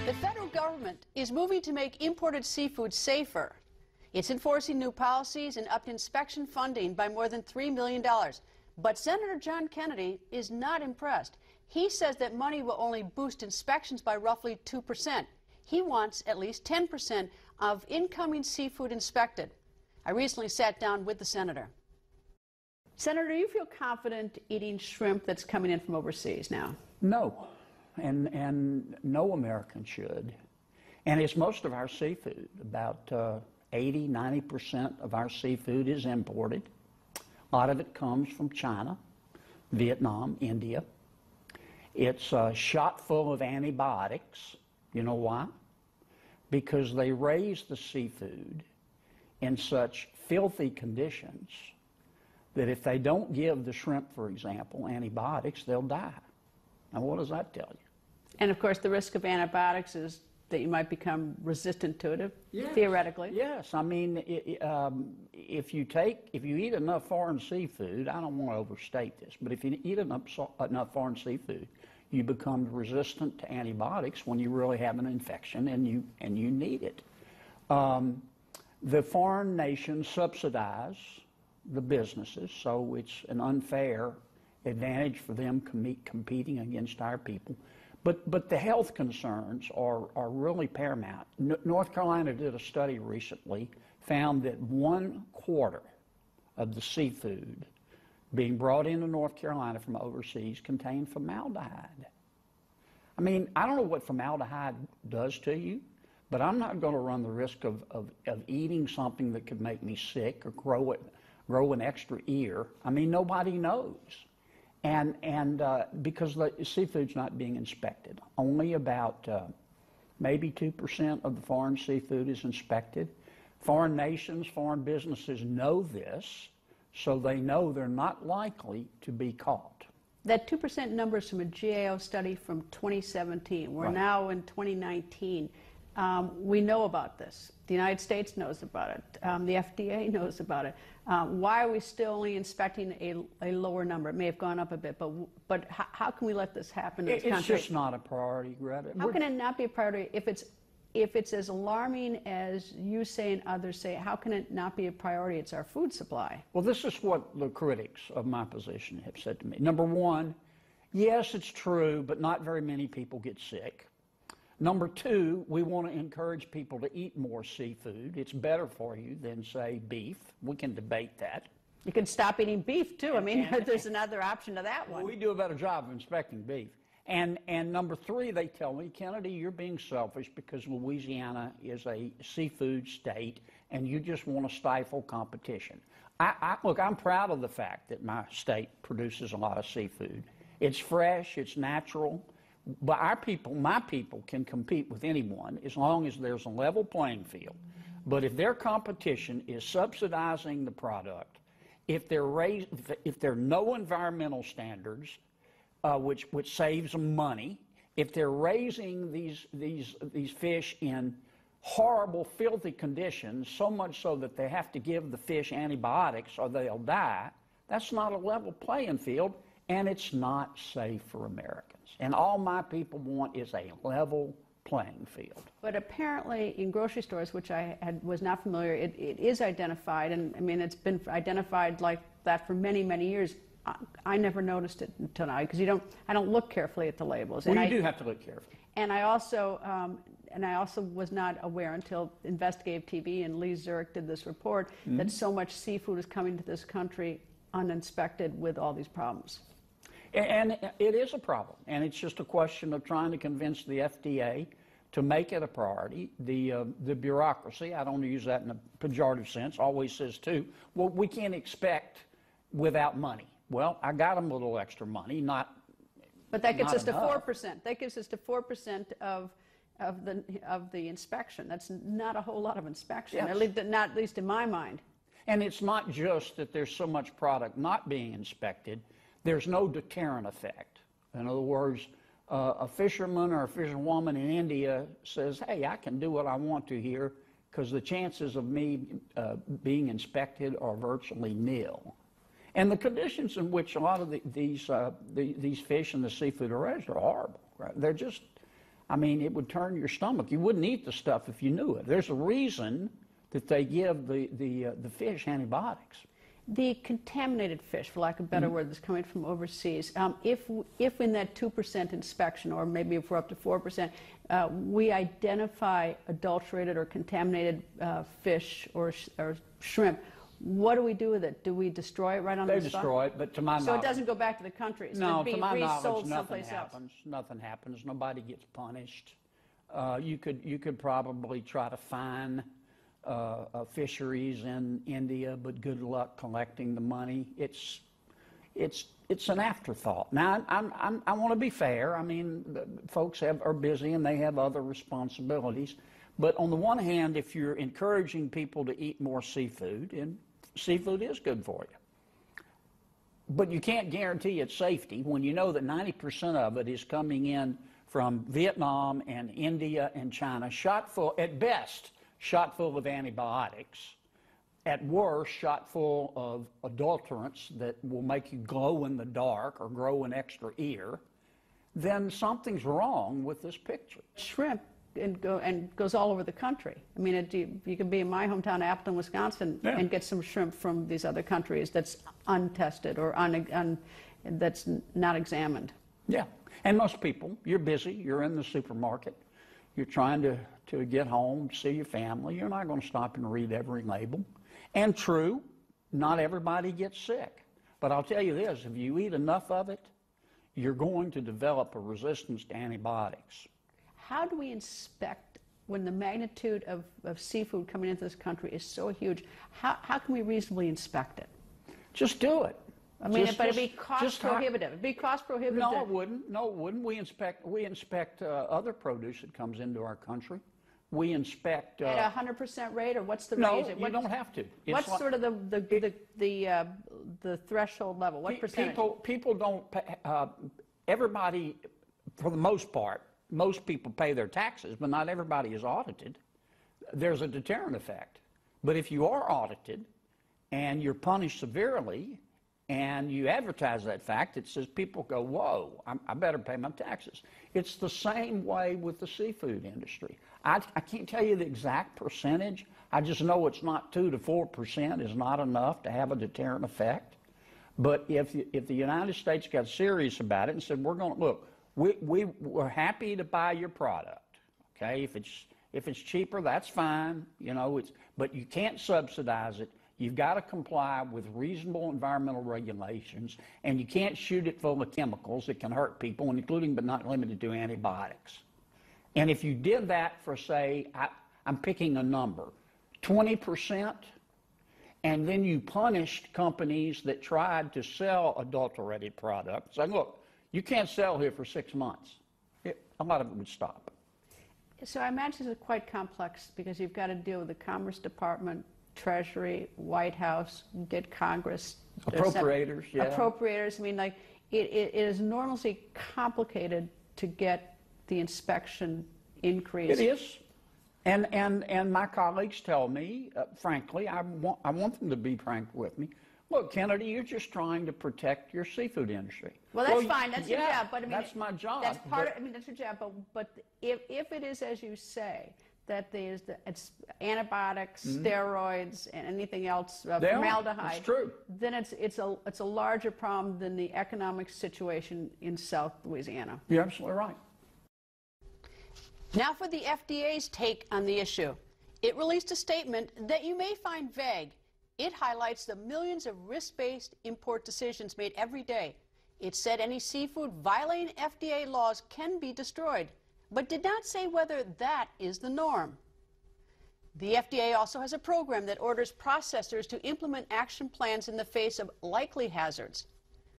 The federal government is moving to make imported seafood safer. It's enforcing new policies and upped inspection funding by more than $3 million. But Senator John Kennedy is not impressed. He says that money will only boost inspections by roughly 2%. He wants at least 10% of incoming seafood inspected. I recently sat down with the senator. Senator, do you feel confident eating shrimp that's coming in from overseas now? No, and no American should. And it's most of our seafood. About 80–90% of our seafood is imported. A lot of it comes from China, Vietnam, India. It's shot full of antibiotics. You know why? Because they raise the seafood in such filthy conditions that if they don't give the shrimp, for example, antibiotics, they'll die. Now, what does that tell you? And, of course, the risk of antibiotics is that you might become resistant to it, yes, theoretically. Yes. I mean, if you eat enough foreign seafood, I don't want to overstate this, but if you eat enough foreign seafood, you become resistant to antibiotics when you really have an infection and you need it. The foreign nations subsidize the businesses, so it's an unfair advantage for them competing against our people. But the health concerns are really paramount. North Carolina did a study recently, found that 1/4 of the seafood being brought into North Carolina from overseas contained formaldehyde. I mean, I don't know what formaldehyde does to you, but I'm not going to run the risk of eating something that could make me sick or grow an extra ear. I mean, nobody knows. And because the seafood's not being inspected, only about maybe 2% of the foreign seafood is inspected. Foreign nations, foreign businesses know this, so they know they're not likely to be caught. That 2% number is from a GAO study from 2017. We're now in 2019. We know about this. The United States knows about it. The FDA knows about it. Why are we still only inspecting a lower number? It may have gone up a bit, but how can we let this happen in this country? It's just not a priority, Greta. How can it not be a priority if it's as alarming as you say and others say? How can it not be a priority? It's our food supply. Well, this is what the critics of my position have said to me. Number one, yes, it's true, but not very many people get sick. Number two, we want to encourage people to eat more seafood. It's better for you than, say, beef. We can debate that. You can stop eating beef, too. I mean, there's another option to that one. Well, we do a better job of inspecting beef. And number three, they tell me, Kennedy, you're being selfish because Louisiana is a seafood state and you just want to stifle competition. Look, I'm proud of the fact that my state produces a lot of seafood. It's fresh, it's natural. But our people, my people, can compete with anyone as long as there's a level playing field. But if their competition is subsidizing the product, if there are no environmental standards, which saves them money, if they're raising these fish in horrible, filthy conditions, so much so that they have to give the fish antibiotics or they'll die, that's not a level playing field. And it's not safe for Americans. And all my people want is a level playing field. But apparently in grocery stores, which I was not familiar, it is identified, and I mean, it's been identified like that for many, many years. I never noticed it until now, because I don't look carefully at the labels. Well, you do have to look carefully. And I also was not aware until Investigative TV and Lee Zurich did this report that so much seafood is coming to this country uninspected with all these problems. And it is a problem, and it's just a question of trying to convince the FDA to make it a priority. The bureaucracy, I don't use that in a pejorative sense, always says too, well, we can't expect without money. Well, I got them a little extra money, But that gets us to 4%. That gives us to 4% of the inspection. That's not a whole lot of inspection, yes. At least in my mind. And it's not just that there's so much product not being inspected. There's no deterrent effect. In other words, a fisherman or a fisherwoman in India says, hey, I can do what I want to here because the chances of me being inspected are virtually nil. And the conditions in which a lot of these fish and the seafood are raised are horrible. Right? They're just, I mean, it would turn your stomach. You wouldn't eat the stuff if you knew it. There's a reason that they give the fish antibiotics. The contaminated fish, for lack of a better word, that's coming from overseas, if in that 2% inspection, or maybe if we're up to 4%, we identify adulterated or contaminated fish or shrimp, what do we do with it? Do we destroy it right on the spot? They destroy it, but to my knowledge... So it doesn't go back to the countries? No, to my knowledge, resold nothing someplace happens. else. Nothing happens. Nobody gets punished. You could probably try to fine fisheries in India, but good luck collecting the money. It's an afterthought. Now, I want to be fair. I mean, folks are busy and they have other responsibilities. But on the one hand, if you're encouraging people to eat more seafood, and seafood is good for you, but you can't guarantee its safety when you know that 90% of it is coming in from Vietnam and India and China, shot full, at best, shot full of antibiotics, at worst, shot full of adulterants that will make you glow in the dark or grow an extra ear, then something's wrong with this picture. Shrimp and goes all over the country. I mean, you can be in my hometown, Appleton, Wisconsin, and get some shrimp from these other countries that's untested or that's not examined. Yeah, and most people, you're busy, you're in the supermarket, you're trying to get home, see your family, you're not going to stop and read every label. And true, not everybody gets sick. But I'll tell you this, if you eat enough of it, you're going to develop a resistance to antibiotics. How do we inspect, when the magnitude of seafood coming into this country is so huge, how can we reasonably inspect it? Just do it. I mean, but it'd be cost prohibitive. It'd be cost prohibitive. No, it wouldn't. No, it wouldn't. We inspect other produce that comes into our country. We inspect at 100% rate, or what's the no, rate? you don't have to. What's sort of the threshold level? What percentage? People don't pay, everybody, for the most part, most people pay their taxes, but not everybody is audited. There's a deterrent effect. But if you are audited and you're punished severely and you advertise that fact, it says people go, whoa, I better pay my taxes. It's the same way with the seafood industry. I can't tell you the exact percentage. I just know it's not 2 to 4% is not enough to have a deterrent effect. But if the United States got serious about it and said, we're going to, look, we're happy to buy your product, okay? If it's cheaper, that's fine, you know. But you can't subsidize it. You've got to comply with reasonable environmental regulations, and you can't shoot it full of chemicals that can hurt people, including but not limited to antibiotics. And if you did that for, say, I'm picking a number, 20%, and then you punished companies that tried to sell adulterated products, saying, look, you can't sell here for 6 months. A lot of it would stop. So I imagine it's quite complex because you've got to deal with the Commerce Department, Treasury, White House, get Congress. Appropriators, yeah. Appropriators. I mean, like, it is enormously complicated to get the inspection increase. It is. And my colleagues tell me, frankly, I want them to be frank with me. Look, Kennedy, you're just trying to protect your seafood industry. Well, that's fine. That's your job. But I mean, that's my job. That's part of. I mean, that's your job. But if it is as you say, that it's antibiotics, steroids, and anything else, formaldehyde. It's true. Then it's a larger problem than the economic situation in South Louisiana. You're absolutely right. Now for the FDA's take on the issue. It released a statement that you may find vague. It highlights the millions of risk-based import decisions made every day. It said any seafood violating FDA laws can be destroyed, but did not say whether that is the norm. The FDA also has a program that orders processors to implement action plans in the face of likely hazards.